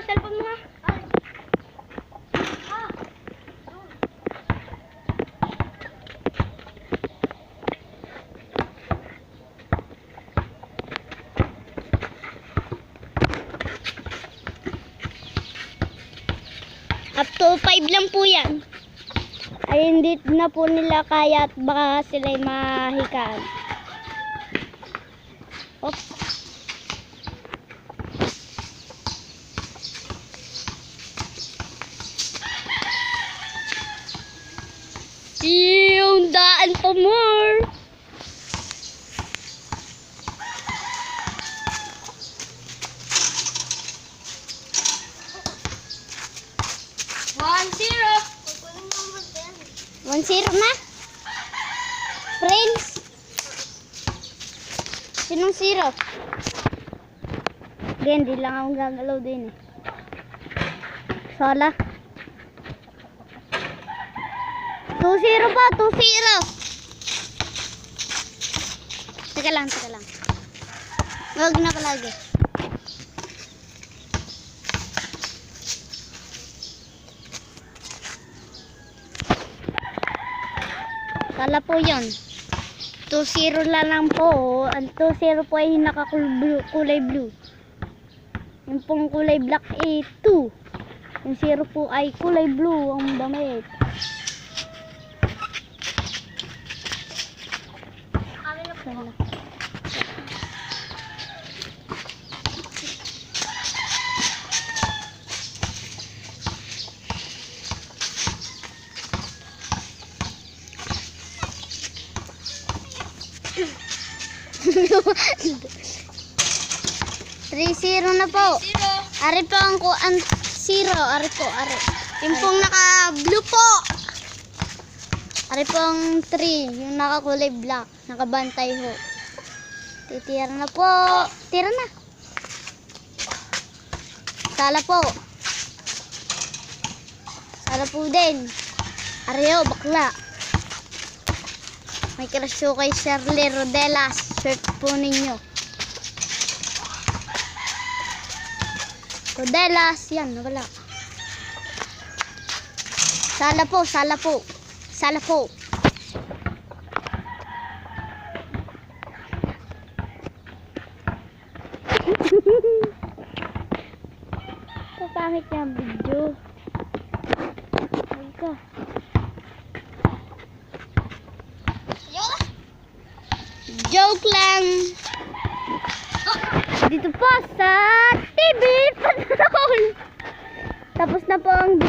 cellphone mo nga. Up to 5 lang po yan. Ay hindi na po nila kaya at baka sila'y mahikaan. Oops. Yung daan pa more. One zero na. Friends. Sinong zero? Hindi lang akong gagalaw din eh. Sala. 2-0 pa. 2-0. Teka lang. Wag na palagi. Sala po yun. 2-0 lang po. Ang 2-0 po ay nakakulay blue. Yung pong kulay black ay 2. Yung 0 po ay kulay blue ang damit. Sala. Three zero na po. Ari po ang 0. Ari. Yung pong naka blue po. Ari po ang 3. Yung naka kulay black. Nakabantay ho. Titira na po. Tira na. Sala po. Sala po din. Ari ho, bakla. May crush ko kay Shirley Rodelas. Shirt po ninyo. Rodelas. Yan, wala. Sala po. Pangit yung video. Ka. Joke lang. Dito po sa TV Patrol. Tapos na po ang